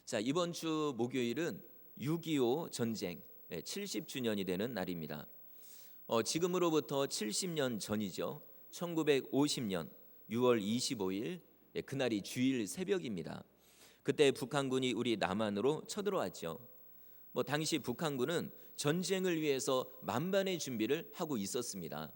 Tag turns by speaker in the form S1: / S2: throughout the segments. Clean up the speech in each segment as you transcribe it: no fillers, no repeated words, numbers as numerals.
S1: 자, 이번 주 목요일은 6.25 전쟁 70주년이 되는 날입니다. 지금으로부터 70년 전이죠. 1950년 6월 25일 그날이 주일 새벽입니다. 그때 북한군이 우리 남한으로 쳐들어왔죠. 당시 북한군은 전쟁을 위해서 만반의 준비를 하고 있었습니다.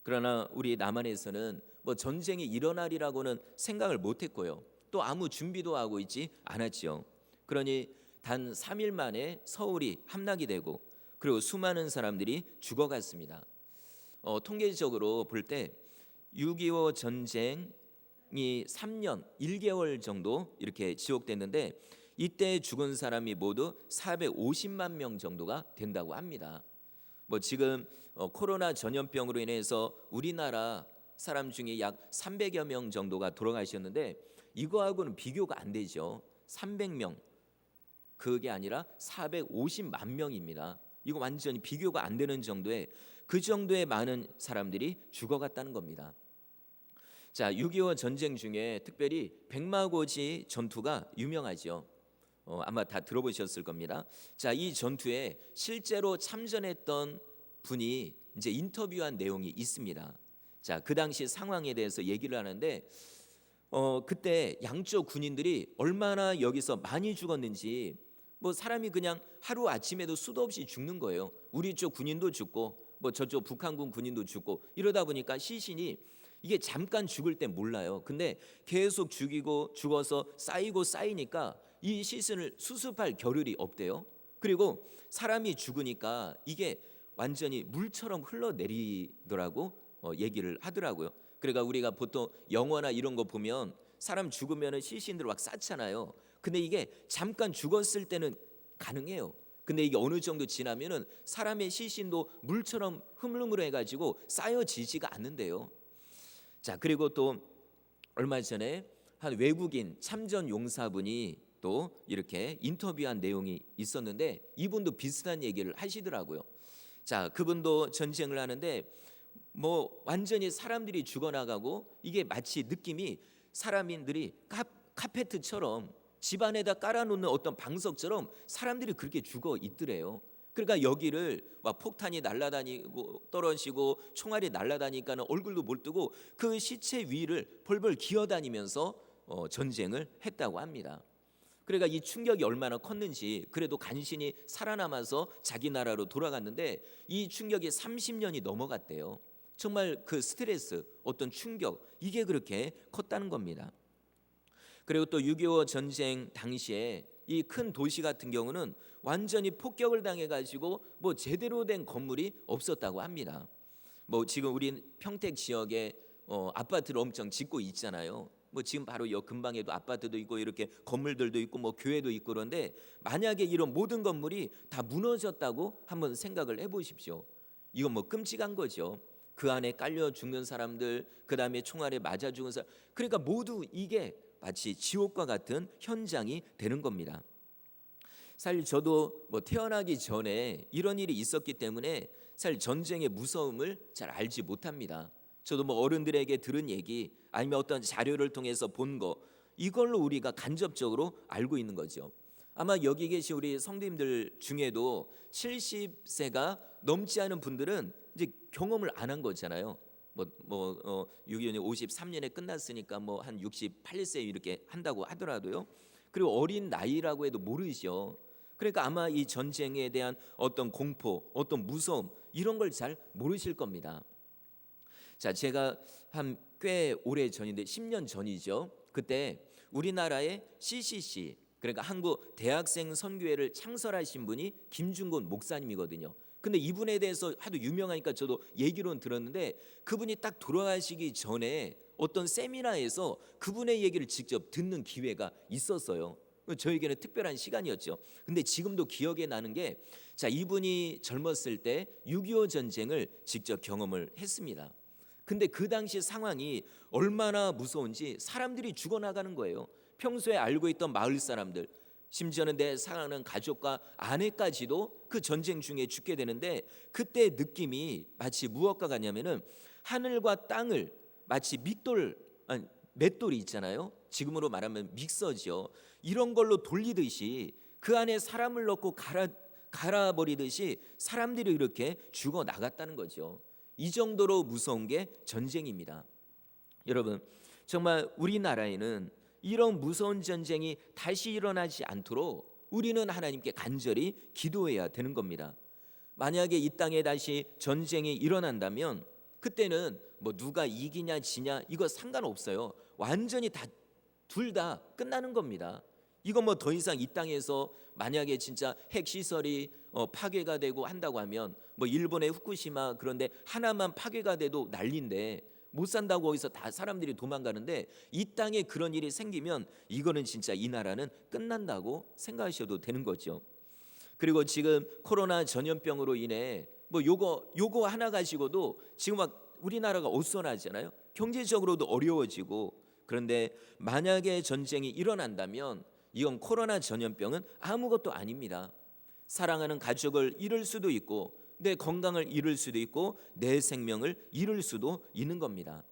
S1: 그러나 우리 남한에서는 전쟁이 일어나리라고는 생각을 못했고요. 또 아무 준비도 하고 있지 않았죠. 그러니 단 3일 만에 서울이 함락이 되고 그리고 수많은 사람들이 죽어갔습니다. 통계적으로 볼 때 6.25 전쟁이 3년 1개월 정도 이렇게 지속됐는데 이때 죽은 사람이 모두 450만 명 정도가 된다고 합니다. 지금 코로나 전염병으로 인해서 우리나라 사람 중에 약 300여 명 정도가 돌아가셨는데 이거하고는 비교가 안 되죠. 300명 그게 아니라 450만 명입니다. 이거 완전히 비교가 안 되는 정도의 그 정도의 많은 사람들이 죽어갔다는 겁니다. 자, 6.25 전쟁 중에 특별히 백마고지 전투가 유명하죠. 아마 다 들어보셨을 겁니다. 자, 이 전투에 실제로 참전했던 분이 이제 인터뷰한 내용이 있습니다. 자, 그 당시 상황에 대해서 얘기를 하는데 그때 양쪽 군인들이 얼마나 여기서 많이 죽었는지 사람이 그냥 하루 아침에도 수도 없이 죽는 거예요. 우리 쪽 군인도 죽고 저쪽 북한군 군인도 죽고 이러다 보니까 시신이 이게 잠깐 죽을 때 몰라요. 근데 계속 죽이고 죽어서 쌓이고 쌓이니까 이 시신을 수습할 겨를이 없대요. 그리고 사람이 죽으니까 이게 완전히 물처럼 흘러내리더라고 얘기를 하더라고요. 그러니까 우리가 보통 영화나 이런 거 보면 사람 죽으면 시신들 막 쌓잖아요. 근데 이게 잠깐 죽었을 때는 가능해요. 근데 이게 어느 정도 지나면은 사람의 시신도 물처럼 흐물흐물해가지고 쌓여지지가 않는데요. 자, 그리고 또 얼마 전에 한 외국인 참전 용사분이 또 이렇게 인터뷰한 내용이 있었는데 이분도 비슷한 얘기를 하시더라고요. 자, 그분도 전쟁을 하는데 완전히 사람들이 죽어나가고 이게 마치 느낌이 사람들이 카페트처럼 집안에다 깔아놓는 어떤 방석처럼 사람들이 그렇게 죽어 있더래요. 그러니까 여기를 막 폭탄이 날아다니고 떨어지고 총알이 날아다니니까는 얼굴도 못 뜨고 그 시체 위를 벌벌 기어다니면서 전쟁을 했다고 합니다. 그러니까 이 충격이 얼마나 컸는지 그래도 간신히 살아남아서 자기 나라로 돌아갔는데 이 충격이 30년이 넘어갔대요. 정말 그 스트레스, 어떤 충격 이게 그렇게 컸다는 겁니다. 그리고 또 6.25 전쟁 당시에 이 큰 도시 같은 경우는 완전히 폭격을 당해가지고 제대로 된 건물이 없었다고 합니다. 지금 우리 평택 지역에 아파트를 엄청 짓고 있잖아요. 지금 바로 여 근방에도 아파트도 있고 이렇게 건물들도 있고 교회도 있고 그런데 만약에 이런 모든 건물이 다 무너졌다고 한번 생각을 해보십시오. 이건 끔찍한 거죠. 그 안에 깔려 죽는 사람들, 그 다음에 총알에 맞아 죽은 사람, 그러니까 모두 이게 마치 지옥과 같은 현장이 되는 겁니다. 사실 저도 태어나기 전에 이런 일이 있었기 때문에 사실 전쟁의 무서움을 잘 알지 못합니다. 저도 어른들에게 들은 얘기 아니면 어떤 자료를 통해서 본 거 이걸로 우리가 간접적으로 알고 있는 거죠. 아마 여기 계신 우리 성도님들 중에도 70세가 넘지 않은 분들은 이제 경험을 안 한 거잖아요. 6.25년 53년에 끝났으니까 한 68세 이렇게 한다고 하더라도요. 그리고 어린 나이라고 해도 모르죠. 그러니까 아마 이 전쟁에 대한 어떤 공포, 어떤 무서움 이런 걸 잘 모르실 겁니다. 자, 제가 한 꽤 오래 전인데 10년 전이죠. 그때 우리나라의 CCC 그러니까 한국 대학생 선교회를 창설하신 분이 김중곤 목사님이거든요. 근데 이분에 대해서 하도 유명하니까 저도 얘기로는 들었는데 그분이 딱 돌아가시기 전에 어떤 세미나에서 그분의 얘기를 직접 듣는 기회가 있었어요. 저에게는 특별한 시간이었죠. 근데 지금도 기억에 나는 게 자, 이분이 젊었을 때 6.25 전쟁을 직접 경험을 했습니다. 근데 그 당시 상황이 얼마나 무서운지 사람들이 죽어나가는 거예요. 평소에 알고 있던 마을 사람들, 심지어는 내 사랑하는 가족과 아내까지도 그 전쟁 중에 죽게 되는데 그때 느낌이 마치 무엇과 같냐면은 하늘과 땅을 마치 맷돌이 있잖아요. 지금으로 말하면 믹서죠. 이런 걸로 돌리듯이 그 안에 사람을 넣고 갈아버리듯이 사람들이 이렇게 죽어 나갔다는 거죠. 이 정도로 무서운 게 전쟁입니다. 여러분, 정말 우리나라에는 이런 무서운 전쟁이 다시 일어나지 않도록 우리는 하나님께 간절히 기도해야 되는 겁니다. 만약에 이 땅에 다시 전쟁이 일어난다면 그때는 뭐 누가 이기냐 지냐 이거 상관없어요. 완전히 둘 다 끝나는 겁니다. 이거 뭐 더 이상 이 땅에서 만약에 진짜 핵시설이 파괴가 되고 한다고 하면 뭐 일본의 후쿠시마 그런데 하나만 파괴가 돼도 난리인데 못 산다고 거기서 다 사람들이 도망가는데 이 땅에 그런 일이 생기면 이거는 진짜 이 나라는 끝난다고 생각하셔도 되는 거죠. 그리고 지금 코로나 전염병으로 인해 뭐 요거 하나 가지고도 지금 막 우리나라가 어수선하잖아요. 경제적으로도 어려워지고. 그런데 만약에 전쟁이 일어난다면 이건 코로나 전염병은 아무것도 아닙니다. 사랑하는 가족을 잃을 수도 있고 내 건강을 잃을 수도 있고 내 생명을 잃을 수도 있는 겁니다.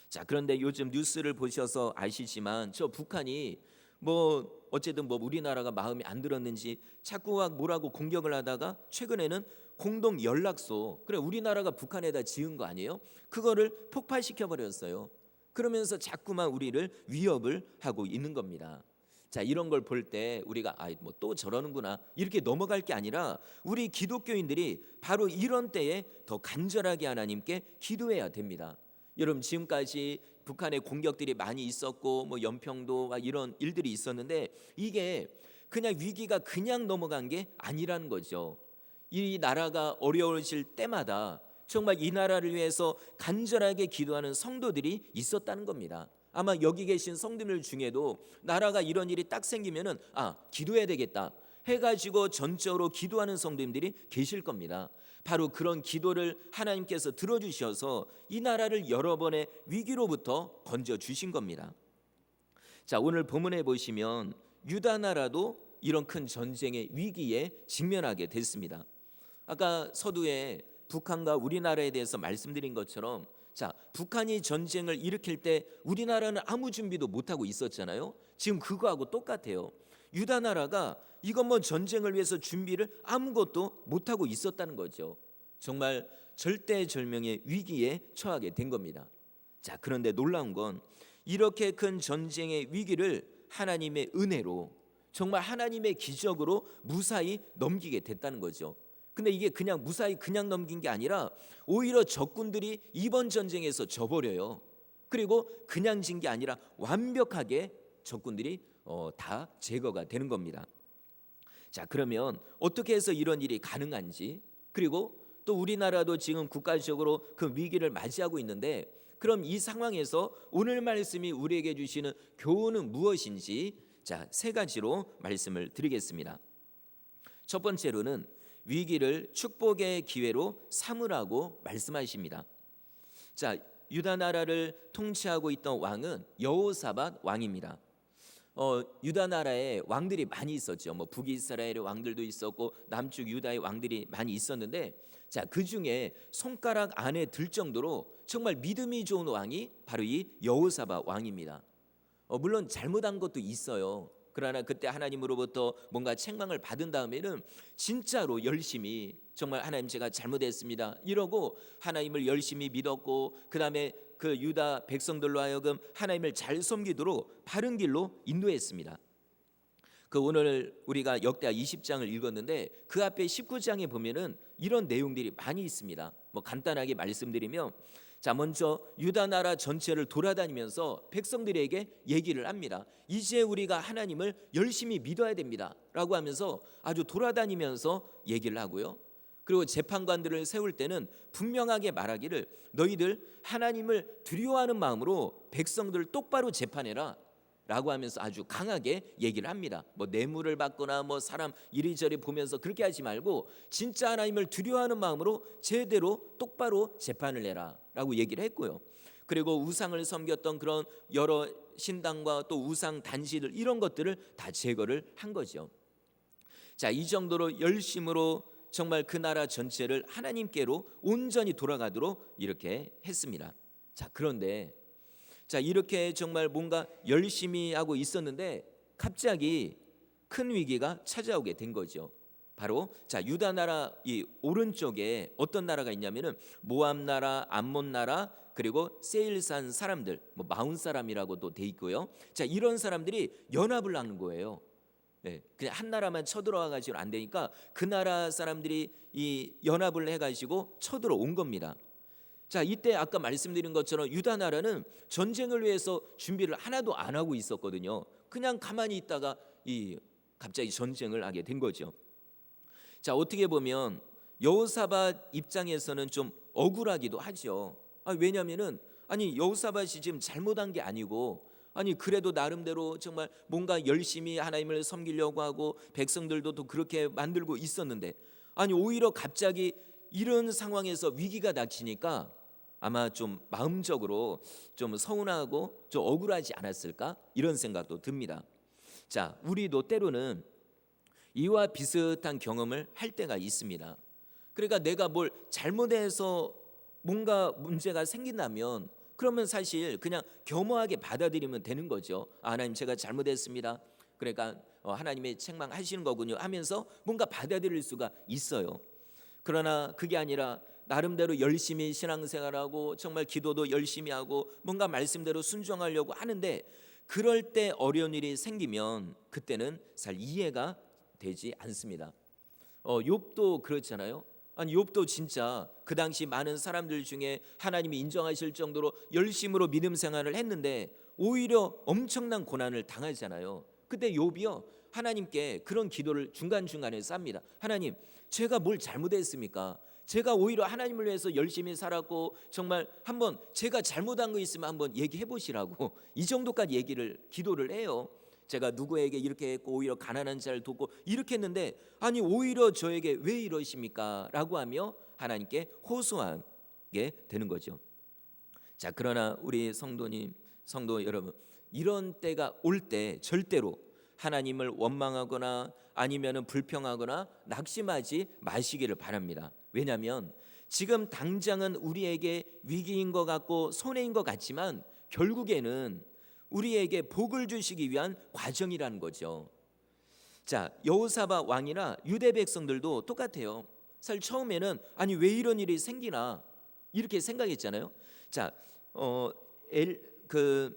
S1: 자, 그런데 요즘 뉴스를 보셔서 아시지만 저 북한이 뭐 어쨌든 뭐 우리나라가 마음에 안 들었는지 자꾸 막 뭐라고 공격을 하다가 최근에는 공동 연락소, 그래 우리나라가 북한에다 지은 거 아니에요? 그거를 폭파시켜 버렸어요. 그러면서 자꾸만 우리를 위협을 하고 있는 겁니다. 자, 이런 걸 볼 때 우리가 뭐 또 저러는구나 이렇게 넘어갈 게 아니라 우리 기독교인들이 바로 이런 때에 더 간절하게 하나님께 기도해야 됩니다. 여러분, 지금까지 북한의 공격들이 많이 있었고 뭐 연평도 이런 일들이 있었는데 이게 그냥 위기가 그냥 넘어간 게 아니라는 거죠. 이 나라가 어려워질 때마다 정말 이 나라를 위해서 간절하게 기도하는 성도들이 있었다는 겁니다. 아마 여기 계신 성도들 중에도 나라가 이런 일이 딱 생기면은 기도해야 되겠다 해가지고 전적으로 기도하는 성도님들이 계실 겁니다. 바로 그런 기도를 하나님께서 들어주셔서 이 나라를 여러 번의 위기로부터 건져주신 겁니다. 자, 오늘 본문에 보시면 유다 나라도 이런 큰 전쟁의 위기에 직면하게 됐습니다. 아까 서두에 북한과 우리나라에 대해서 말씀드린 것처럼 자, 북한이 전쟁을 일으킬 때 우리나라는 아무 준비도 못하고 있었잖아요. 지금 그거하고 똑같아요. 유다 나라가 이건 뭐 전쟁을 위해서 준비를 아무것도 못하고 있었다는 거죠. 정말 절대절명의 위기에 처하게 된 겁니다. 자, 그런데 놀라운 건 이렇게 큰 전쟁의 위기를 하나님의 은혜로 정말 하나님의 기적으로 무사히 넘기게 됐다는 거죠. 근데 이게 그냥 무사히 그냥 넘긴 게 아니라 오히려 적군들이 이번 전쟁에서 져버려요. 그리고 그냥 진 게 아니라 완벽하게 적군들이 다 제거가 되는 겁니다. 자, 그러면 어떻게 해서 이런 일이 가능한지, 그리고 또 우리나라도 지금 국가적으로 그 위기를 맞이하고 있는데 그럼 이 상황에서 오늘 말씀이 우리에게 주시는 교훈은 무엇인지 자, 세 가지로 말씀을 드리겠습니다. 첫 번째로는 위기를 축복의 기회로 삼으라고 말씀하십니다. 자, 유다 나라를 통치하고 있던 왕은 여호사밧 왕입니다. 유다 나라에 왕들이 많이 있었죠. 뭐 북이스라엘의 왕들도 있었고 남쪽 유다의 왕들이 많이 있었는데 자, 그 중에 손가락 안에 들 정도로 정말 믿음이 좋은 왕이 바로 이 여호사밧 왕입니다. 물론 잘못한 것도 있어요. 그러나 그때 하나님으로부터 뭔가 책망을 받은 다음에는 진짜로 열심히 정말 하나님 제가 잘못했습니다 이러고 하나님을 열심히 믿었고 그 다음에 그 유다 백성들로 하여금 하나님을 잘 섬기도록 바른 길로 인도했습니다. 그 오늘 우리가 역대하 20장을 읽었는데 그 앞에 19장에 보면은 이런 내용들이 많이 있습니다. 뭐 간단하게 말씀드리면 자, 먼저 유다 나라 전체를 돌아다니면서 백성들에게 얘기를 합니다. 이제 우리가 하나님을 열심히 믿어야 됩니다 라고 하면서 아주 돌아다니면서 얘기를 하고요. 그리고 재판관들을 세울 때는 분명하게 말하기를 너희들 하나님을 두려워하는 마음으로 백성들을 똑바로 재판해라 라고 하면서 아주 강하게 얘기를 합니다. 뭐 뇌물을 받거나 뭐 사람 이리저리 보면서 그렇게 하지 말고 진짜 하나님을 두려워하는 마음으로 제대로 똑바로 재판을 해라 라고 얘기를 했고요. 그리고 우상을 섬겼던 그런 여러 신당과 또 우상 단지들 이런 것들을 다 제거를 한 거죠. 자, 이 정도로 열심으로 정말 그 나라 전체를 하나님께로 온전히 돌아가도록 이렇게 했습니다. 자, 그런데 자, 이렇게 정말 뭔가 열심히 하고 있었는데 갑자기 큰 위기가 찾아오게 된 거죠. 바로 자, 유다 나라 이 오른쪽에 어떤 나라가 있냐면은 모압 나라, 암몬 나라, 그리고 세일산 사람들, 뭐 마운 사람이라고도 돼 있고요. 자, 이런 사람들이 연합을 하는 거예요. 네, 그냥 한 나라만 쳐들어와 가지고 안 되니까 그 나라 사람들이 이 연합을 해가지고 쳐들어온 겁니다. 자, 이때 아까 말씀드린 것처럼 유다 나라는 전쟁을 위해서 준비를 하나도 안 하고 있었거든요. 그냥 가만히 있다가 이 갑자기 전쟁을 하게 된 거죠. 자, 어떻게 보면 여호사밧 입장에서는 좀 억울하기도 하죠. 왜냐하면은 아니 여호사밧이 지금 잘못한 게 아니고 아니 그래도 나름대로 정말 뭔가 열심히 하나님을 섬기려고 하고 백성들도 또 그렇게 만들고 있었는데 아니 오히려 갑자기 이런 상황에서 위기가 닥치니까 아마 좀 마음적으로 좀 서운하고 좀 억울하지 않았을까 이런 생각도 듭니다. 자, 우리도 때로는 이와 비슷한 경험을 할 때가 있습니다. 그러니까 내가 뭘 잘못해서 뭔가 문제가 생긴다면 그러면 사실 그냥 겸허하게 받아들이면 되는 거죠. 하나님 제가 잘못했습니다. 그러니까 하나님이 책망하시는 거군요 하면서 뭔가 받아들일 수가 있어요. 그러나 그게 아니라 나름대로 열심히 신앙생활하고 정말 기도도 열심히 하고 뭔가 말씀대로 순종하려고 하는데 그럴 때 어려운 일이 생기면 그때는 잘 이해가 되지 않습니다. 욥도 그렇잖아요. 아니 욥도 진짜 그 당시 많은 사람들 중에 하나님이 인정하실 정도로 열심으로 믿음 생활을 했는데 오히려 엄청난 고난을 당하잖아요. 그때 욥이요 하나님께 그런 기도를 중간중간에 쌉니다. 하나님 제가 뭘 잘못했습니까? 제가 오히려 하나님을 위해서 열심히 살았고 정말 한번 제가 잘못한 거 있으면 한번 얘기해 보시라고 이 정도까지 기도를 해요. 제가 누구에게 이렇게 했고 오히려 가난한 자를 돕고 이렇게 했는데 아니 오히려 저에게 왜 이러십니까? 라고 하며 하나님께 호소하게 되는 거죠. 자, 그러나 우리 성도 여러분, 이런 때가 올 때 절대로 하나님을 원망하거나 아니면은 불평하거나 낙심하지 마시기를 바랍니다. 왜냐하면 지금 당장은 우리에게 위기인 것 같고 손해인 것 같지만 결국에는 우리에게 복을 주시기 위한 과정이라는 거죠. 자, 여호사밧 왕이나 유대 백성들도 똑같아요. 사실 처음에는 아니 왜 이런 일이 생기나 이렇게 생각했잖아요. 자,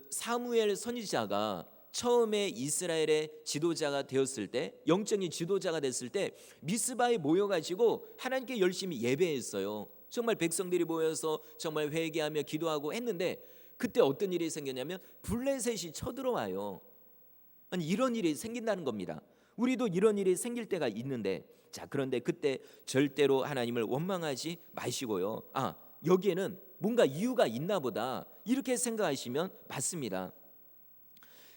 S1: 사무엘 선지자가 처음에 이스라엘의 지도자가 되었을 때, 영적인 지도자가 됐을 때 미스바에 모여가지고 하나님께 열심히 예배했어요. 정말 백성들이 모여서 정말 회개하며 기도하고 했는데 그때 어떤 일이 생겼냐면 블레셋이 쳐들어와요. 아니 이런 일이 생긴다는 겁니다. 우리도 이런 일이 생길 때가 있는데 자, 그런데 그때 절대로 하나님을 원망하지 마시고요. 여기에는 뭔가 이유가 있나 보다 이렇게 생각하시면 맞습니다.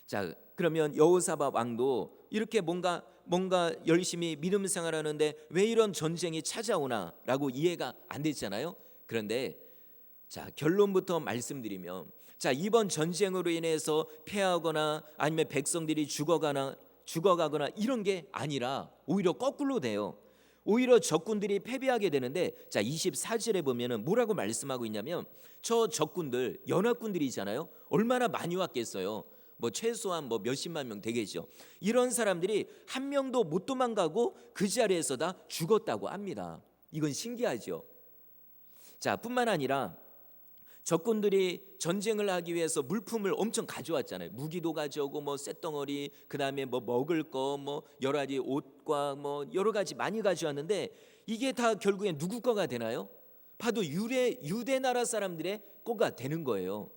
S1: 자, 그러면 여호사밧 왕도 이렇게 뭔가 열심히 믿음 생활하는데 왜 이런 전쟁이 찾아오나라고 이해가 안 됐잖아요. 그런데 자, 결론부터 말씀드리면 자, 이번 전쟁으로 인해서 패하거나 아니면 백성들이 죽어가거나 이런 게 아니라 오히려 거꾸로 돼요. 오히려 적군들이 패배하게 되는데 자, 24절에 보면은 뭐라고 말씀하고 있냐면 저 적군들 연합군들이잖아요. 얼마나 많이 왔겠어요. 뭐 최소한 뭐 몇십만 명 되겠죠. 이런 사람들이 한 명도 못 도망가고 그 자리에서 다 죽었다고 합니다. 이건 신기하죠. 자, 뿐만 아니라 적군들이 전쟁을 하기 위해서 물품을 엄청 가져왔잖아요. 무기도 가져오고 뭐 쇳덩어리, 그다음에 뭐 먹을 거, 뭐 여러 가지 옷과 뭐 여러 가지 많이 가져왔는데 이게 다 결국엔 누구 거가 되나요? 봐도 유대 나라 사람들의 거가 되는 거예요.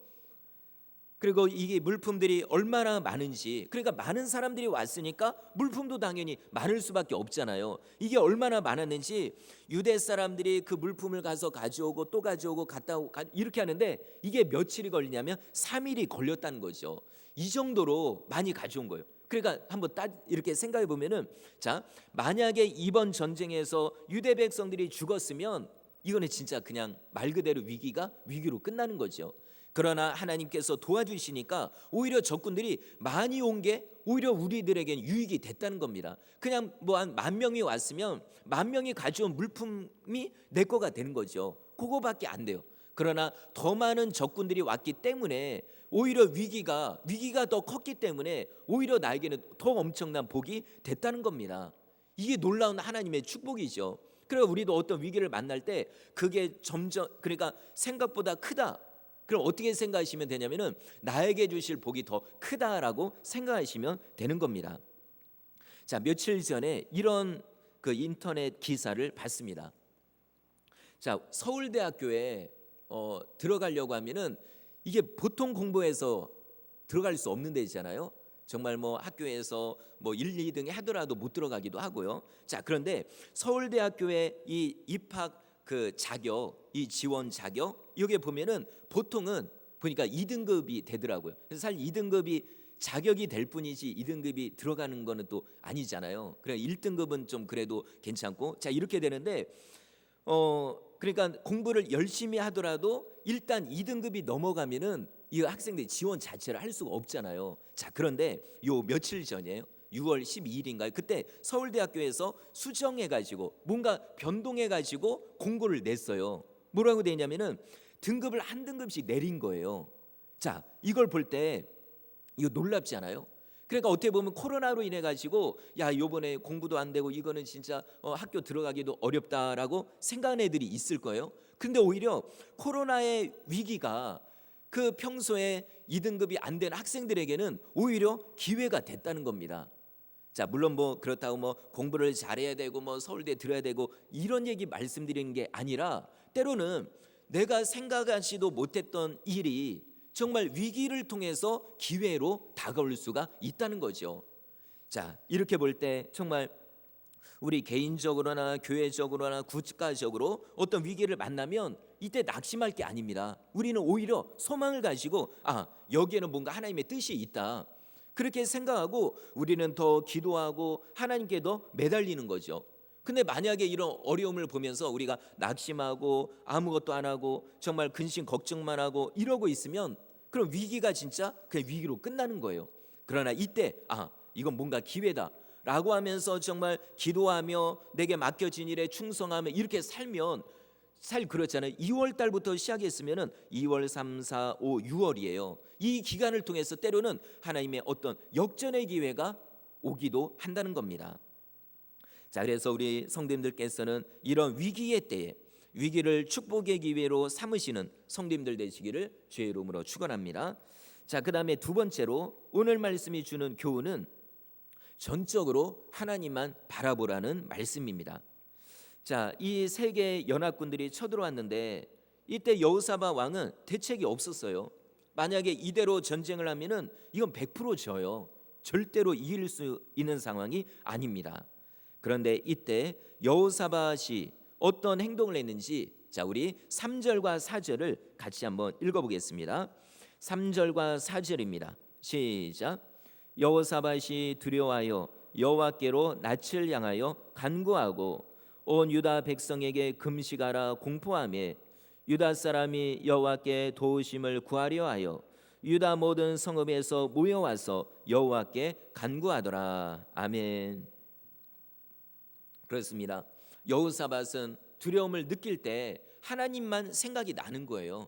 S1: 그리고 이게 물품들이 얼마나 많은지, 그러니까 많은 사람들이 왔으니까 물품도 당연히 많을 수밖에 없잖아요. 이게 얼마나 많았는지 유대 사람들이 그 물품을 가서 가져오고 또 가져오고 갔다 오고 이렇게 하는데 이게 며칠이 걸리냐면 3일이 걸렸다는 거죠. 이 정도로 많이 가져온 거예요. 그러니까 한번 이렇게 생각해 보면은 자, 만약에 이번 전쟁에서 유대 백성들이 죽었으면 이거는 진짜 그냥 말 그대로 위기로 끝나는 거죠. 그러나 하나님께서 도와주시니까 오히려 적군들이 많이 온 게 오히려 우리들에겐 유익이 됐다는 겁니다. 그냥 뭐 한 10,000명이 왔으면 10,000명이 가져온 물품이 내 거가 되는 거죠. 그거밖에 안 돼요. 그러나 더 많은 적군들이 왔기 때문에 오히려 위기가 더 컸기 때문에 오히려 나에게는 더 엄청난 복이 됐다는 겁니다. 이게 놀라운 하나님의 축복이죠. 그래서 우리도 어떤 위기를 만날 때 그게 점점 그러니까 생각보다 크다. 그럼 어떻게 생각하시면 되냐면은 나에게 주실 복이 더 크다라고 생각하시면 되는 겁니다. 자, 며칠 전에 이런 그 인터넷 기사를 봤습니다. 자, 서울대학교에 들어가려고 하면은 이게 보통 공부해서 들어갈 수 없는 데잖아요. 정말 뭐 학교에서 뭐 1, 2등 하더라도 못 들어가기도 하고요. 자, 그런데 서울대학교의 이 입학 그 자격, 이 지원 자격 여기에 보면은 보통은 보니까 2등급이 되더라고요. 그래서 사실 2등급이 자격이 될 뿐이지 2등급이 들어가는 거는 또 아니잖아요. 그래 1등급은 좀 그래도 괜찮고 자 이렇게 되는데 그러니까 공부를 열심히 하더라도 일단 2등급이 넘어가면은 이 학생들이 지원 자체를 할 수가 없잖아요. 자, 그런데 요 며칠 전이에요. 6월 12일인가요? 그때 서울대학교에서 수정해가지고 뭔가 변동해가지고 공고를 냈어요. 뭐라고 돼 있냐면은 등급을 한 등급씩 내린 거예요. 자, 이걸 볼 때 이거 놀랍지 않아요? 그러니까 어떻게 보면 코로나로 인해 가지고 야 요번에 공부도 안 되고 이거는 진짜 학교 들어가기도 어렵다라고 생각하는 애들이 있을 거예요. 근데 오히려 코로나의 위기가 그 평소에 2등급이 안 된 학생들에게는 오히려 기회가 됐다는 겁니다. 자, 물론 뭐 그렇다고 뭐 공부를 잘해야 되고 뭐 서울대 들어야 되고 이런 얘기 말씀드리는 게 아니라 때로는 내가 생각하지도 못했던 일이 정말 위기를 통해서 기회로 다가올 수가 있다는 거죠. 자, 이렇게 볼 때 정말 우리 개인적으로나 교회적으로나 국가적으로 어떤 위기를 만나면 이때 낙심할 게 아닙니다. 우리는 오히려 소망을 가지고 여기에는 뭔가 하나님의 뜻이 있다. 그렇게 생각하고 우리는 더 기도하고 하나님께 더 매달리는 거죠. 근데 만약에 이런 어려움을 보면서 우리가 낙심하고 아무것도 안 하고 정말 근심 걱정만 하고 이러고 있으면 그럼 위기가 진짜 그냥 위기로 끝나는 거예요. 그러나 이때 이건 뭔가 기회다 라고 하면서 정말 기도하며 내게 맡겨진 일에 충성하며 이렇게 살면 그렇잖아요. 2월 달부터 시작했으면은 2월, 3, 4, 5, 6월이에요. 이 기간을 통해서 때로는 하나님의 어떤 역전의 기회가 오기도 한다는 겁니다. 자, 그래서 우리 성도님들께서는 이런 위기의 때에 위기를 축복의 기회로 삼으시는 성도님들 되시기를 주의 이름으로 축원합니다. 자, 그다음에 두 번째로 오늘 말씀이 주는 교훈은 전적으로 하나님만 바라보라는 말씀입니다. 자, 이 세계 연합군들이 쳐들어왔는데 이때 여호사밧 왕은 대책이 없었어요. 만약에 이대로 전쟁을 하면은 이건 100% 져요. 절대로 이길 수 있는 상황이 아닙니다. 그런데 이때 여호사밧이 어떤 행동을 했는지 자, 우리 3절과 4절을 같이 한번 읽어보겠습니다. 3절과 4절입니다. 시작. 여호사밧이 두려워하여 여호와께로 낯을 향하여 간구하고 온 유다 백성에게 금식하라 공포하며 유다 사람이 여호와께 도우심을 구하려 하여 유다 모든 성읍에서 모여와서 여호와께 간구하더라. 아멘. 그렇습니다. 여호사밧은 두려움을 느낄 때 하나님만 생각이 나는 거예요.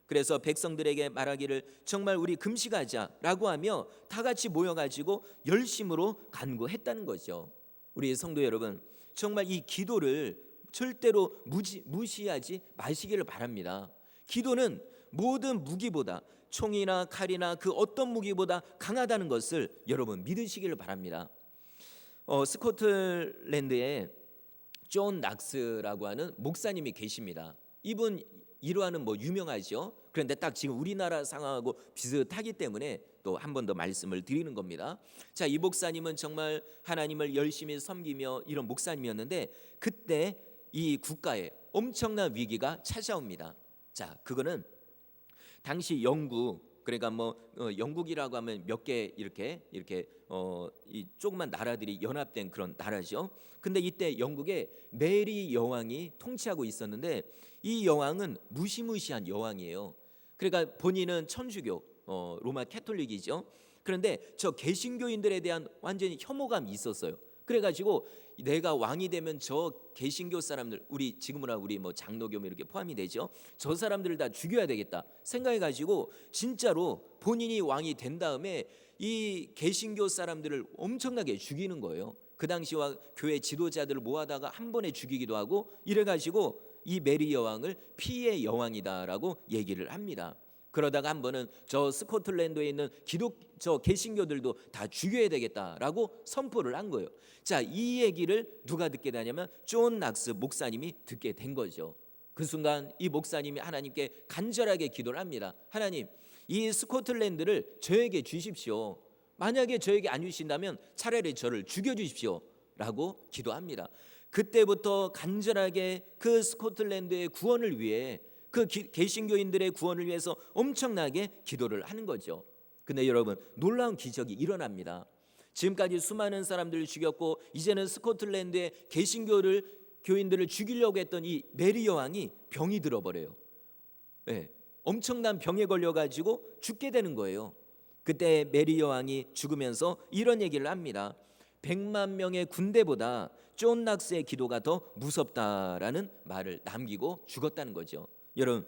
S1: 그래서 백성들에게 말하기를 정말 우리 금식하자라고 하며 다 같이 모여가지고 열심으로 간구했다는 거죠. 우리 성도 여러분, 정말 이 기도를 절대로 무시하지 마시기를 바랍니다. 기도는 모든 무기보다 총이나 칼이나 그 어떤 무기보다 강하다는 것을 여러분 믿으시기를 바랍니다. 스코틀랜드에 존 낙스라고 하는 목사님이 계십니다. 이분 일화는 뭐 유명하죠. 그런데 딱 지금 우리나라 상황하고 비슷하기 때문에 또 한 번 더 말씀을 드리는 겁니다. 자, 이 목사님은 정말 하나님을 열심히 섬기며 이런 목사님이었는데 그때 이 국가에 엄청난 위기가 찾아옵니다. 자, 그거는 당시 영국, 그러니까 뭐 영국이라고 하면 몇 개 이렇게 이 조그만 나라들이 연합된 그런 나라죠. 근데 이때 영국에 메리 여왕이 통치하고 있었는데 이 여왕은 무시무시한 여왕이에요. 그러니까 본인은 천주교 로마 캐톨릭이죠. 그런데 저 개신교인들에 대한 완전히 혐오감이 있었어요. 그래가지고 내가 왕이 되면 저 개신교 사람들, 우리 지금으로 우리 뭐 장로교 이렇게 포함이 되죠. 저 사람들을 다 죽여야 되겠다 생각해가지고 진짜로 본인이 왕이 된 다음에 이 개신교 사람들을 엄청나게 죽이는 거예요. 그 당시와 교회 지도자들을 모아다가 한 번에 죽이기도 하고 이래가지고 이 메리 여왕을 피의 여왕이다라고 얘기를 합니다. 그러다가 한 번은 저 스코틀랜드에 있는 저 개신교들도 다 죽여야 되겠다라고 선포를 한 거예요. 자, 이 얘기를 누가 듣게 되냐면 존 낙스 목사님이 듣게 된 거죠. 그 순간 이 목사님이 하나님께 간절하게 기도를 합니다. 하나님, 이 스코틀랜드를 저에게 주십시오. 만약에 저에게 안 주신다면 차라리 저를 죽여주십시오 라고 기도합니다. 그때부터 간절하게 그 스코틀랜드의 구원을 위해 그 개신교인들의 구원을 위해서 엄청나게 기도를 하는 거죠. 근데 여러분, 놀라운 기적이 일어납니다. 지금까지 수많은 사람들을 죽였고 이제는 스코틀랜드의 교인들을 죽이려고 했던 이 메리 여왕이 병이 들어버려요. 네, 엄청난 병에 걸려가지고 죽게 되는 거예요. 그때 메리 여왕이 죽으면서 이런 얘기를 합니다. 100만 명의 군대보다 존 낙스의 기도가 더 무섭다라는 말을 남기고 죽었다는 거죠. 여러분,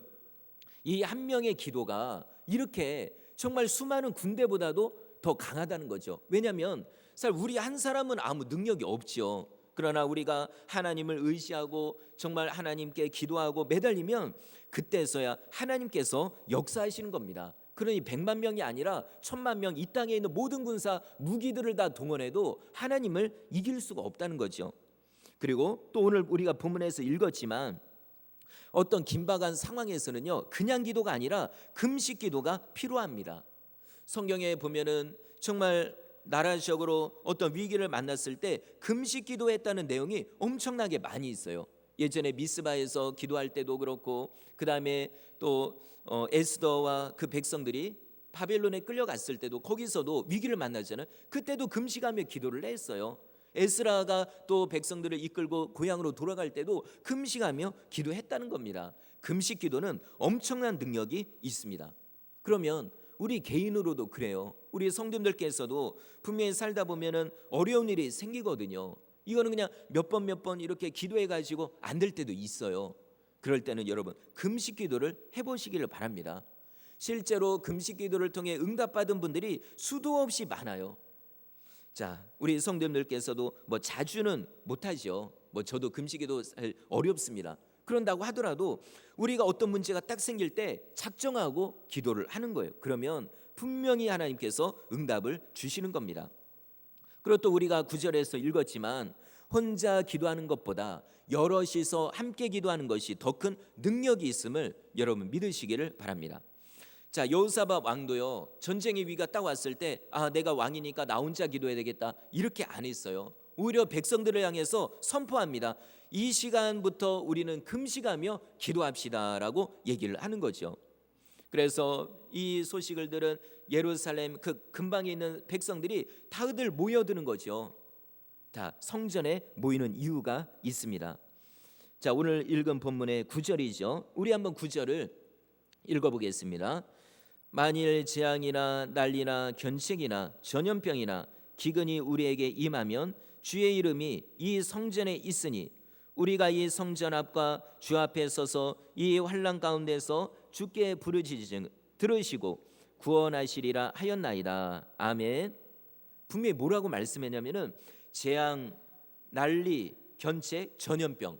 S1: 이 한 명의 기도가 이렇게 정말 수많은 군대보다도 더 강하다는 거죠. 왜냐하면 우리 한 사람은 아무 능력이 없죠. 그러나 우리가 하나님을 의지하고 정말 하나님께 기도하고 매달리면 그때서야 하나님께서 역사하시는 겁니다. 그러니 100만 명이 아니라 1000만 명, 이 땅에 있는 모든 군사 무기들을 다 동원해도 하나님을 이길 수가 없다는 거죠. 그리고 또 오늘 우리가 본문에서 읽었지만 어떤 긴박한 상황에서는요, 그냥 기도가 아니라 금식 기도가 필요합니다. 성경에 보면은 정말 나라적으로 어떤 위기를 만났을 때 금식 기도했다는 내용이 엄청나게 많이 있어요. 예전에 미스바에서 기도할 때도 그렇고, 그 다음에 또 에스더와 그 백성들이 바벨론에 끌려갔을 때도 거기서도 위기를 만나잖아요. 그때도 금식하며 기도를 했어요. 에스라가 또 백성들을 이끌고 고향으로 돌아갈 때도 금식하며 기도했다는 겁니다. 금식 기도는 엄청난 능력이 있습니다. 그러면 우리 개인으로도 그래요. 우리 성도님들께서도 분명히 살다 보면은 어려운 일이 생기거든요. 이거는 그냥 몇 번 이렇게 기도해 가지고 안 될 때도 있어요. 그럴 때는 여러분 금식 기도를 해보시기를 바랍니다. 실제로 금식 기도를 통해 응답받은 분들이 수도 없이 많아요. 자, 우리 성도님들께서도 뭐 자주는 못하죠. 뭐 저도 금식기도 어렵습니다. 그런다고 하더라도 우리가 어떤 문제가 딱 생길 때 작정하고 기도를 하는 거예요. 그러면 분명히 하나님께서 응답을 주시는 겁니다. 그리고 또 우리가 9절에서 읽었지만 혼자 기도하는 것보다 여럿이서 함께 기도하는 것이 더 큰 능력이 있음을 여러분 믿으시기를 바랍니다. 자, 여호사밧 왕도요, 전쟁의 위기가 딱 왔을 때 내가 왕이니까 나 혼자 기도해야 되겠다 이렇게 안 했어요. 오히려 백성들을 향해서 선포합니다. 이 시간부터 우리는 금식하며 기도합시다라고 얘기를 하는 거죠. 그래서 이 소식을 들은 예루살렘 그 근방에 있는 백성들이 다들 모여드는 거죠. 다 성전에 모이는 이유가 있습니다. 자, 오늘 읽은 본문의 9절이죠. 우리 한번 9절을 읽어보겠습니다. 만일 재앙이나 난리나 견책이나 전염병이나 기근이 우리에게 임하면 주의 이름이 이 성전에 있으니 우리가 이 성전 앞과 주 앞에 서서 이 환난 가운데서 주께 부르짖으니 들으시고 구원하시리라 하였나이다. 아멘. 분명히 뭐라고 말씀했냐면은 재앙, 난리, 견책, 전염병,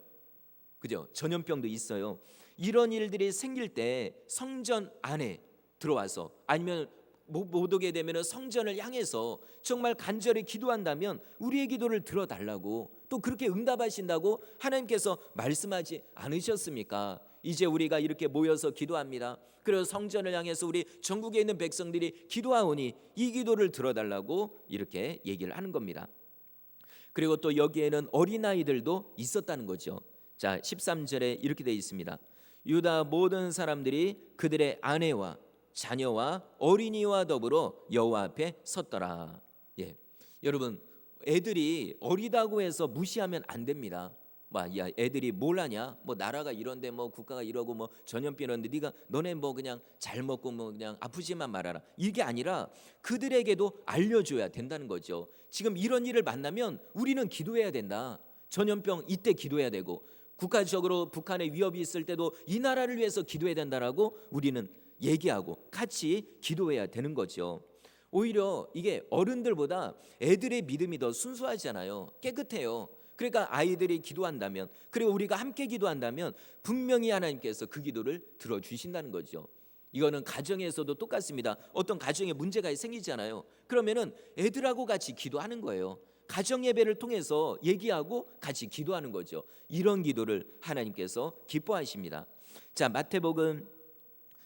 S1: 그죠? 전염병도 있어요. 이런 일들이 생길 때 성전 안에 들어와서 아니면 못 오게 되면 성전을 향해서 정말 간절히 기도한다면 우리의 기도를 들어달라고 또 그렇게 응답하신다고 하나님께서 말씀하지 않으셨습니까? 이제 우리가 이렇게 모여서 기도합니다. 그래서 성전을 향해서 우리 전국에 있는 백성들이 기도하오니 이 기도를 들어달라고 이렇게 얘기를 하는 겁니다. 그리고 또 여기에는 어린아이들도 있었다는 거죠. 자, 13절에 이렇게 되어 있습니다. 유다 모든 사람들이 그들의 아내와 자녀와 어린이와 더불어 여호와 앞에 섰더라. 예, 여러분 애들이 어리다고 해서 무시하면 안 됩니다. 야, 애들이 뭘 하냐? 뭐 나라가 이런데 뭐 국가가 이러고 뭐 전염병 이런데 너네 뭐 그냥 잘 먹고 뭐 그냥 아프지만 말아라. 이게 아니라 그들에게도 알려줘야 된다는 거죠. 지금 이런 일을 만나면 우리는 기도해야 된다. 전염병 이때 기도해야 되고, 국가적으로 북한의 위협이 있을 때도 이 나라를 위해서 기도해야 된다라고 우리는 얘기하고 같이 기도해야 되는 거죠. 오히려 이게 어른들보다 애들의 믿음이 더 순수하잖아요. 깨끗해요. 그러니까 아이들이 기도한다면, 그리고 우리가 함께 기도한다면 분명히 하나님께서 그 기도를 들어주신다는 거죠. 이거는 가정에서도 똑같습니다. 어떤 가정에 문제가 생기잖아요. 그러면은 애들하고 같이 기도하는 거예요. 가정 예배를 통해서 얘기하고 같이 기도하는 거죠. 이런 기도를 하나님께서 기뻐하십니다. 자, 마태복음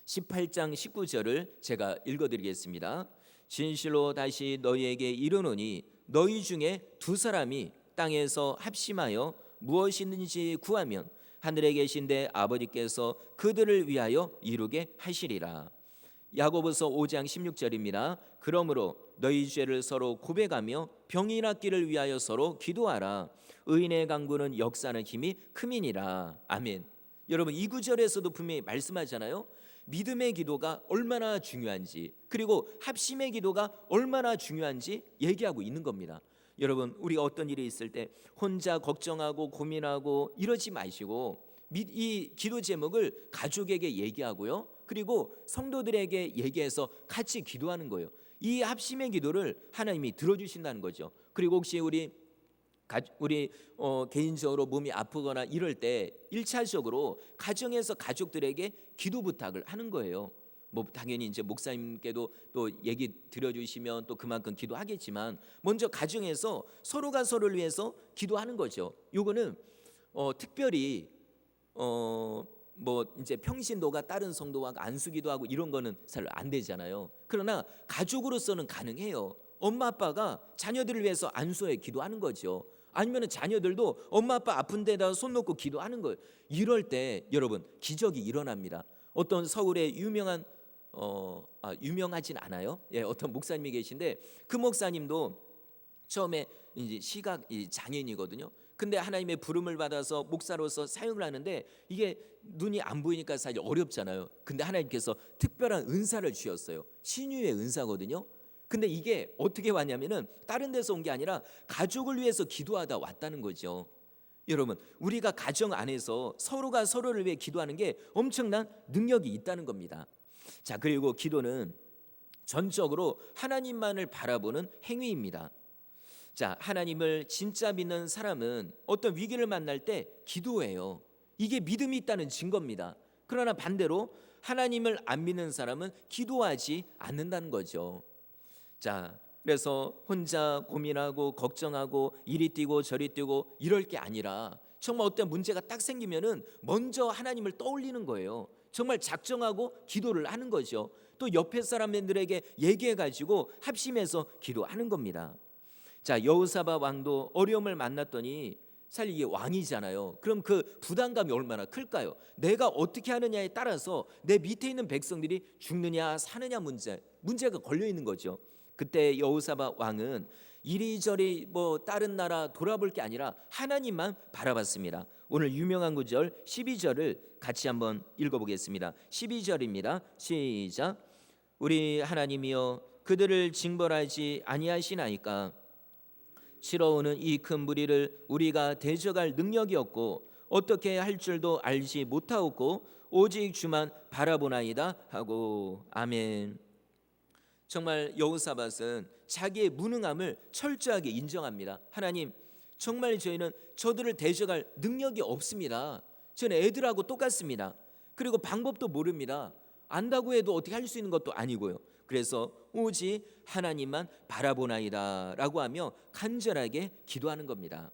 S1: 18장 19절을 제가 읽어드리겠습니다. 진실로 다시 너희에게 이르노니 너희 중에 두 사람이 땅에서 합심하여 무엇이든지 구하면 하늘에 계신데 아버지께서 그들을 위하여 이루게 하시리라. 야고보서 5장 16절입니다. 그러므로 너희 죄를 서로 고백하며 병이 낫기를 위하여 서로 기도하라. 의인의 강구는 역사하는 힘이 큼이니라. 아멘. 여러분, 이 구절에서도 분명히 말씀하잖아요. 믿음의 기도가 얼마나 중요한지, 그리고 합심의 기도가 얼마나 중요한지 얘기하고 있는 겁니다. 여러분, 우리가 어떤 일이 있을 때 혼자 걱정하고 고민하고 이러지 마시고 이 기도 제목을 가족에게 얘기하고요, 그리고 성도들에게 얘기해서 같이 기도하는 거예요. 이 합심의 기도를 하나님이 들어주신다는 거죠. 그리고 혹시 우리 개인적으로 몸이 아프거나 이럴 때 1차적으로 가정에서 가족들에게 기도 부탁을 하는 거예요. 뭐 당연히 이제 목사님께도 또 얘기 들어주시면 또 그만큼 기도하겠지만, 먼저 가정에서 서로가 서로를 위해서 기도하는 거죠. 요거는 특별히 뭐 이제 평신도가 다른 성도와 안수기도 하고 이런 거는 잘 안 되잖아요. 그러나 가족으로서는 가능해요. 엄마 아빠가 자녀들을 위해서 안수에 기도하는 거죠. 아니면 자녀들도 엄마 아빠 아픈 데다 손 놓고 기도하는 거예요. 이럴 때 여러분, 기적이 일어납니다. 어떤 서울의 유명하진 않아요. 예, 어떤 목사님이 계신데 그 목사님도 처음에 이제 시각 장애인이거든요. 근데 하나님의 부름을 받아서 목사로서 사역을 하는데 이게 눈이 안 보이니까 사실 어렵잖아요. 근데 하나님께서 특별한 은사를 주셨어요. 신유의 은사거든요. 근데 이게 어떻게 왔냐면은 다른 데서 온 게 아니라 가족을 위해서 기도하다 왔다는 거죠. 여러분, 우리가 가정 안에서 서로가 서로를 위해 기도하는 게 엄청난 능력이 있다는 겁니다. 자, 그리고 기도는 전적으로 하나님만을 바라보는 행위입니다. 자, 하나님을 진짜 믿는 사람은 어떤 위기를 만날 때 기도해요. 이게 믿음이 있다는 증거입니다. 그러나 반대로 하나님을 안 믿는 사람은 기도하지 않는다는 거죠. 자, 그래서 혼자 고민하고 걱정하고 이리 뛰고 저리 뛰고 이럴 게 아니라 정말 어떤 문제가 딱 생기면은 먼저 하나님을 떠올리는 거예요. 정말 작정하고 기도를 하는 거죠. 또 옆에 사람들에게 얘기해 가지고 합심해서 기도하는 겁니다. 자, 여호사밧 왕도 어려움을 만났더니 사실 이게 왕이잖아요. 그럼 그 부담감이 얼마나 클까요? 내가 어떻게 하느냐에 따라서 내 밑에 있는 백성들이 죽느냐 사느냐 문제가 걸려 있는 거죠. 그때 여호사밧 왕은 이리저리 뭐 다른 나라 돌아볼 게 아니라 하나님만 바라봤습니다. 오늘 유명한 구절 12절을 같이 한번 읽어보겠습니다. 12절입니다. 시작. 우리 하나님이여 그들을 징벌하지 아니하시나이까. 치러오는 이 큰 무리를 우리가 대적할 능력이 없고 어떻게 할 줄도 알지 못하옵고 오직 주만 바라보나이다 하고. 아멘. 정말 여호사밧은 자기의 무능함을 철저하게 인정합니다. 하나님, 정말 저희는 저들을 대적할 능력이 없습니다. 저는 애들하고 똑같습니다. 그리고 방법도 모릅니다. 안다고 해도 어떻게 할 수 있는 것도 아니고요. 그래서 오직 하나님만 바라보나이다 라고 하며 간절하게 기도하는 겁니다.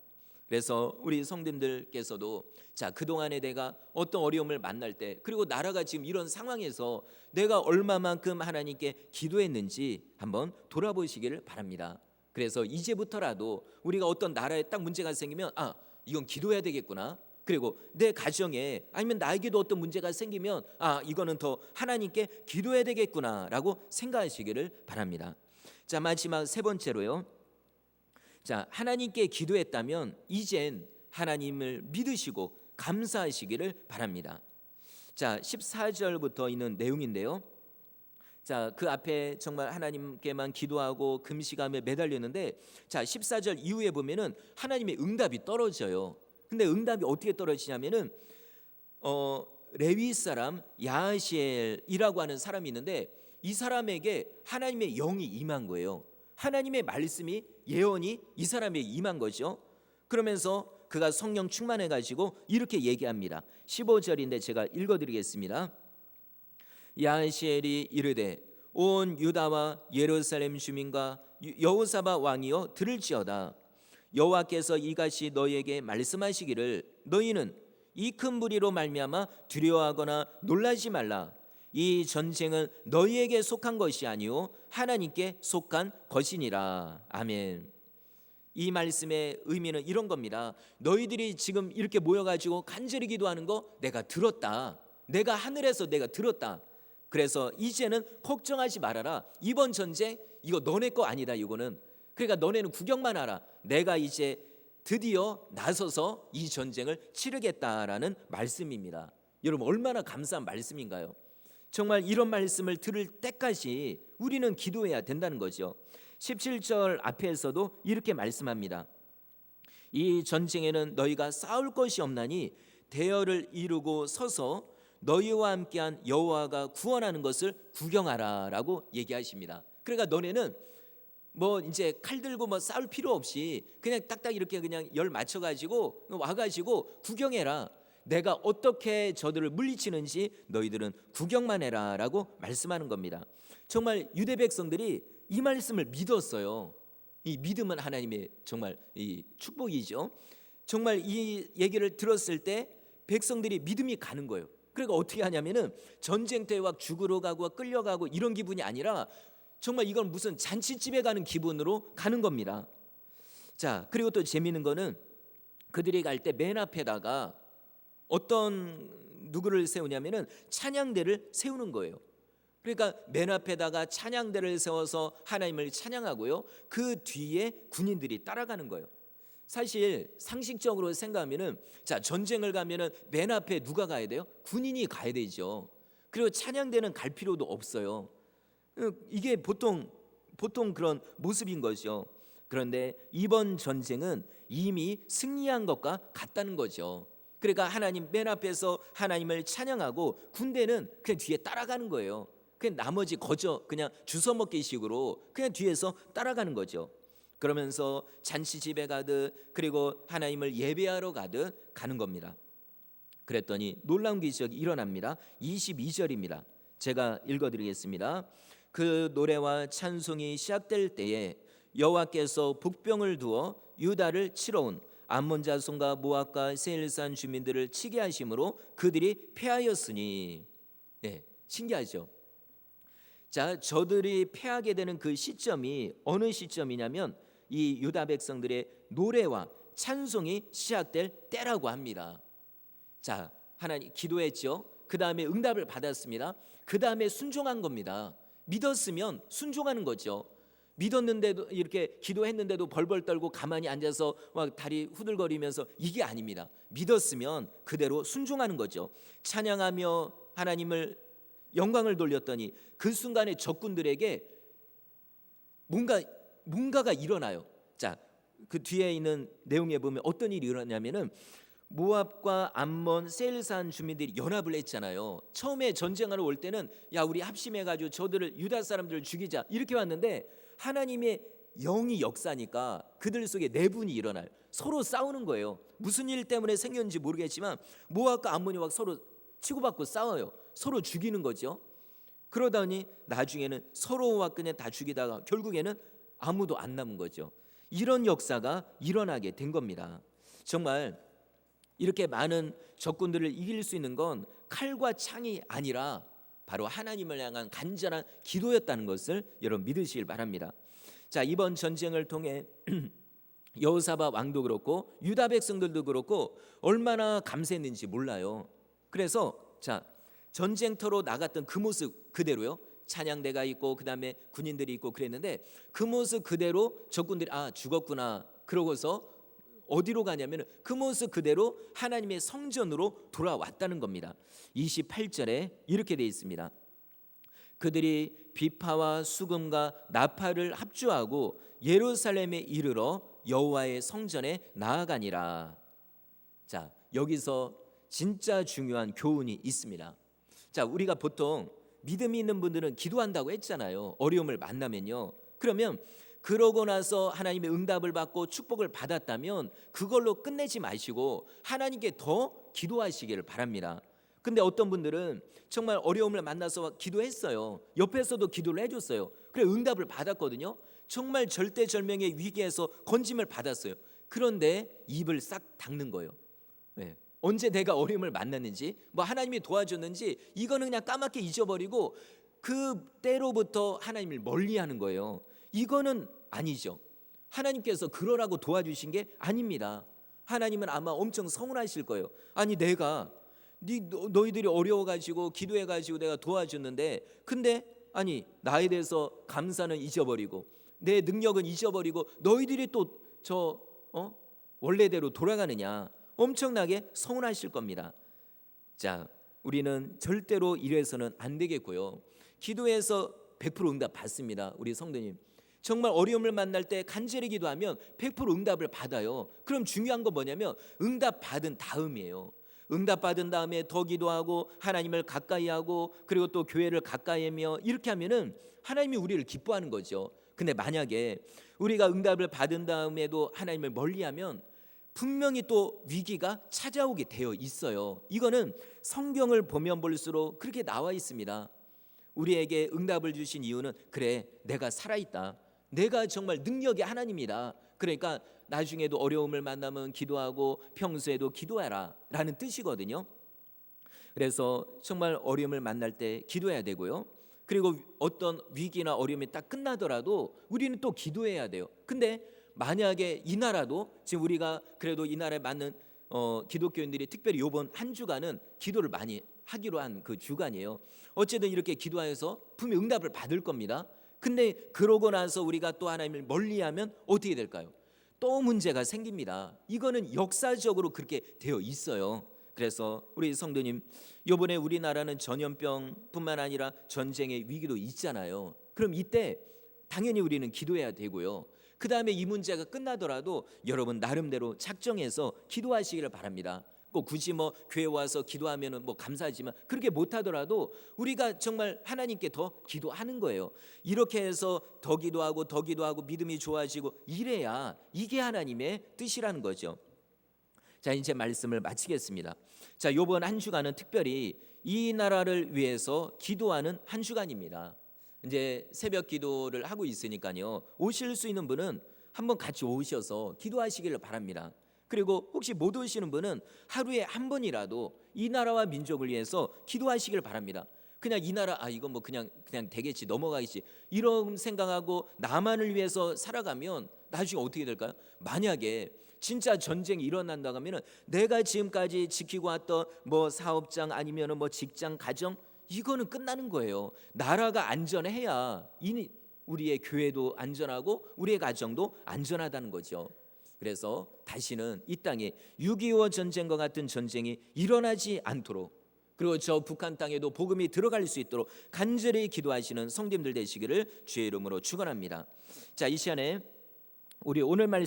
S1: 그래서 우리 성도님들께서도 자, 그동안에 내가 어떤 어려움을 만날 때, 그리고 나라가 지금 이런 상황에서 내가 얼마만큼 하나님께 기도했는지 한번 돌아보시기를 바랍니다. 그래서 이제부터라도 우리가 어떤 나라에 딱 문제가 생기면 이건 기도해야 되겠구나. 그리고 내 가정에 아니면 나에게도 어떤 문제가 생기면 이거는 더 하나님께 기도해야 되겠구나라고 생각하시기를 바랍니다. 자, 마지막 세 번째로요. 자, 하나님께 기도했다면 이젠 하나님을 믿으시고 감사하시기를 바랍니다. 자, 14절부터 있는 내용인데요. 자, 그 앞에 정말 하나님께만 기도하고 금식하며 매달렸는데, 자, 14절 이후에 보면은 하나님의 응답이 떨어져요. 근데 응답이 어떻게 떨어지냐면은 레위 사람 야하시엘이라고 하는 사람이 있는데, 이 사람에게 하나님의 영이 임한 거예요. 하나님의 말씀이, 예언이 이 사람에게 임한 거죠. 그러면서 그가 성령 충만해 가지고 이렇게 얘기합니다. 15절인데 제가 읽어드리겠습니다. 야하시엘이 이르되 온 유다와 예루살렘 주민과 여호사밧 왕이여 들을지어다. 여호와께서 이같이 너희에게 말씀하시기를 너희는 이 큰 무리로 말미암아 두려워하거나 놀라지 말라. 이 전쟁은 너희에게 속한 것이 아니요 하나님께 속한 것이니라. 아멘. 이 말씀의 의미는 이런 겁니다. 너희들이 지금 이렇게 모여가지고 간절히 기도하는 거 내가 들었다. 내가 하늘에서 내가 들었다. 그래서 이제는 걱정하지 말아라. 이번 전쟁 이거 너네 거 아니다. 이거는 그러니까 너네는 구경만 하라. 내가 이제 드디어 나서서 이 전쟁을 치르겠다라는 말씀입니다. 여러분 얼마나 감사한 말씀인가요? 정말 이런 말씀을 들을 때까지 우리는 기도해야 된다는 거죠. 17절 앞에서도 이렇게 말씀합니다. 이 전쟁에는 너희가 싸울 것이 없나니 대열을 이루고 서서 너희와 함께한 여호와가 구원하는 것을 구경하라라고 얘기하십니다. 그러니까 너네는 뭐 이제 칼 들고 뭐 싸울 필요 없이 그냥 딱딱 이렇게 그냥 열 맞춰 가지고 와가지고 구경해라. 내가 어떻게 저들을 물리치는지 너희들은 구경만 해라라고 말씀하는 겁니다. 정말 유대 백성들이 이 말씀을 믿었어요. 이 믿음은 하나님의 정말 이 축복이죠. 정말 이 얘기를 들었을 때 백성들이 믿음이 가는 거예요. 그러니까 어떻게 하냐면은 전쟁터에 막 죽으러 가고 끌려가고 이런 기분이 아니라 정말 이건 무슨 잔치집에 가는 기분으로 가는 겁니다. 자, 그리고 또 재미있는 거는 그들이 갈 때 맨 앞에다가 어떤 누구를 세우냐면은 찬양대를 세우는 거예요. 그러니까 맨 앞에다가 찬양대를 세워서 하나님을 찬양하고요. 그 뒤에 군인들이 따라가는 거예요. 사실 상식적으로 생각하면은 자, 전쟁을 가면은 맨 앞에 누가 가야 돼요? 군인이 가야 되죠. 그리고 찬양대는 갈 필요도 없어요. 이게 보통 그런 모습인 거죠. 그런데 이번 전쟁은 이미 승리한 것과 같다는 거죠. 그러니까 하나님 맨 앞에서 하나님을 찬양하고 군대는 그냥 뒤에 따라가는 거예요. 그냥 나머지 거저 그냥 주워 먹기식으로 그냥 뒤에서 따라가는 거죠. 그러면서 잔치집에 가듯 그리고 하나님을 예배하러 가듯 가는 겁니다. 그랬더니 놀라운 기적이 일어납니다. 22절입니다. 제가 읽어드리겠습니다. 그 노래와 찬송이 시작될 때에 여호와께서 복병을 두어 유다를 치러 온 암몬 자손과 모압과 세일산 주민들을 치게 하심으로 그들이 패하였으니. 네, 신기하죠. 자, 저들이 패하게 되는 그 시점이 어느 시점이냐면 이 유다 백성들의 노래와 찬송이 시작될 때라고 합니다. 자, 하나님 기도했죠. 그 다음에 응답을 받았습니다. 그 다음에 순종한 겁니다. 믿었으면 순종하는 거죠. 믿었는데도 이렇게 기도했는데도 벌벌 떨고 가만히 앉아서 막 다리 후들거리면서 이게 아닙니다. 믿었으면 그대로 순종하는 거죠. 찬양하며 하나님을 영광을 돌렸더니 그 순간에 적군들에게 뭔가가 일어나요. 자, 그 뒤에 있는 내용에 보면 어떤 일이 일어나냐면은 모압과 암몬, 세일산 주민들이 연합을 했잖아요. 처음에 전쟁하러 올 때는 야, 우리 합심해가지고 저들을 유다 사람들을 죽이자 이렇게 왔는데 하나님의 영이 역사니까 그들 속에 내분이 일어나요. 서로 싸우는 거예요. 무슨 일 때문에 생겼는지 모르겠지만 모압과 암몬이 막 서로 치고받고 싸워요. 서로 죽이는 거죠. 그러다니 나중에는 서로 그냥 다 죽이다가 결국에는 아무도 안 남은 거죠. 이런 역사가 일어나게 된 겁니다. 정말 이렇게 많은 적군들을 이길 수 있는 건 칼과 창이 아니라 바로 하나님을 향한 간절한 기도였다는 것을 여러분 믿으시길 바랍니다. 자, 이번 전쟁을 통해 여호사밧 왕도 그렇고 유다 백성들도 그렇고 얼마나 감사했는지 몰라요. 그래서 자, 전쟁터로 나갔던 그 모습 그대로요. 찬양대가 있고 그다음에 군인들이 있고 그랬는데 그 모습 그대로 적군들이 아, 죽었구나 그러고서 어디로 가냐면 그 모습 그대로 하나님의 성전으로 돌아왔다는 겁니다. 28절에 이렇게 되어 있습니다. 그들이 비파와 수금과 나팔을 합주하고 예루살렘에 이르러 여호와의 성전에 나아가니라. 자, 여기서 진짜 중요한 교훈이 있습니다. 자, 우리가 보통 믿음이 있는 분들은 기도한다고 했잖아요. 어려움을 만나면요. 그러면 그러고 나서 하나님의 응답을 받고 축복을 받았다면 그걸로 끝내지 마시고 하나님께 더 기도하시기를 바랍니다. 근데 어떤 분들은 정말 어려움을 만나서 기도했어요. 옆에서도 기도를 해줬어요. 그래 응답을 받았거든요. 정말 절대절명의 위기에서 건짐을 받았어요. 그런데 입을 싹 닫는 거예요. 네. 언제 내가 어려움을 만났는지, 뭐 하나님이 도와줬는지 이거는 그냥 까맣게 잊어버리고 그 때로부터 하나님을 멀리하는 거예요. 이거는 아니죠. 하나님께서 그러라고 도와주신 게 아닙니다. 하나님은 아마 엄청 서운하실 거예요. 아니 내가 너희들이 어려워가지고 기도해가지고 내가 도와줬는데 근데 아니 나에 대해서 감사는 잊어버리고 내 능력은 잊어버리고 너희들이 또 저 원래대로 돌아가느냐, 엄청나게 서운하실 겁니다. 자, 우리는 절대로 이래서는 안 되겠고요. 기도해서 100% 응답 받습니다. 우리 성도님 정말 어려움을 만날 때 간절히 기도하면 100% 응답을 받아요. 그럼 중요한 건 뭐냐면 응답 받은 다음이에요. 응답 받은 다음에 더 기도하고 하나님을 가까이 하고 그리고 또 교회를 가까이 하며 이렇게 하면은 하나님이 우리를 기뻐하는 거죠. 근데 만약에 우리가 응답을 받은 다음에도 하나님을 멀리하면 분명히 또 위기가 찾아오게 되어 있어요. 이거는 성경을 보면 볼수록 그렇게 나와 있습니다. 우리에게 응답을 주신 이유는 그래 내가 살아있다, 내가 정말 능력의 하나님이다, 그러니까 나중에도 어려움을 만나면 기도하고 평소에도 기도하라 라는 뜻이거든요. 그래서 정말 어려움을 만날 때 기도해야 되고요. 그리고 어떤 위기나 어려움이 딱 끝나더라도 우리는 또 기도해야 돼요. 근데 만약에 이 나라도 지금 우리가 그래도 이 나라에 맞는 기독교인들이 특별히 이번 한 주간은 기도를 많이 하기로 한 그 주간이에요. 어쨌든 이렇게 기도해서 분명 응답을 받을 겁니다. 근데 그러고 나서 우리가 또 하나님을 멀리하면 어떻게 될까요? 또 문제가 생깁니다. 이거는 역사적으로 그렇게 되어 있어요. 그래서 우리 성도님, 이번에 우리나라는 전염병뿐만 아니라 전쟁의 위기도 있잖아요. 그럼 이때 당연히 우리는 기도해야 되고요. 그 다음에 이 문제가 끝나더라도 여러분 나름대로 작정해서 기도하시기를 바랍니다. 꼭 굳이 뭐 교회 와서 기도하면은 뭐 감사하지만 그렇게 못하더라도 우리가 정말 하나님께 더 기도하는 거예요. 이렇게 해서 더 기도하고 믿음이 좋아지고 이래야 이게 하나님의 뜻이라는 거죠. 자, 이제 말씀을 마치겠습니다. 자, 이번 한 주간은 특별히 이 나라를 위해서 기도하는 한 주간입니다. 이제 새벽 기도를 하고 있으니까요. 오실 수 있는 분은 한번 같이 오셔서 기도하시기를 바랍니다. 그리고 혹시 못 오시는 분은 하루에 한 번이라도 이 나라와 민족을 위해서 기도하시길 바랍니다. 그냥 이 나라 이건 뭐 그냥 되겠지, 넘어가겠지 이런 생각하고 나만을 위해서 살아가면 나중에 어떻게 될까요? 만약에 진짜 전쟁이 일어난다고 하면은 내가 지금까지 지키고 왔던 뭐 사업장 아니면은 뭐 직장, 가정 이거는 끝나는 거예요. 나라가 안전해야 우리의 교회도 안전하고 우리의 가정도 안전하다는 거죠. 그래서 다시는 이 땅에 6.25 전쟁과 같은 전쟁이 일어나지 않도록, 그리고 저 북한 땅에도 복음이 들어갈 수 있도록 간절히 기도하시는 성도님들 되시기를 주의 이름으로 축원합니다. 자, 이 시간에 우리 오늘 말씀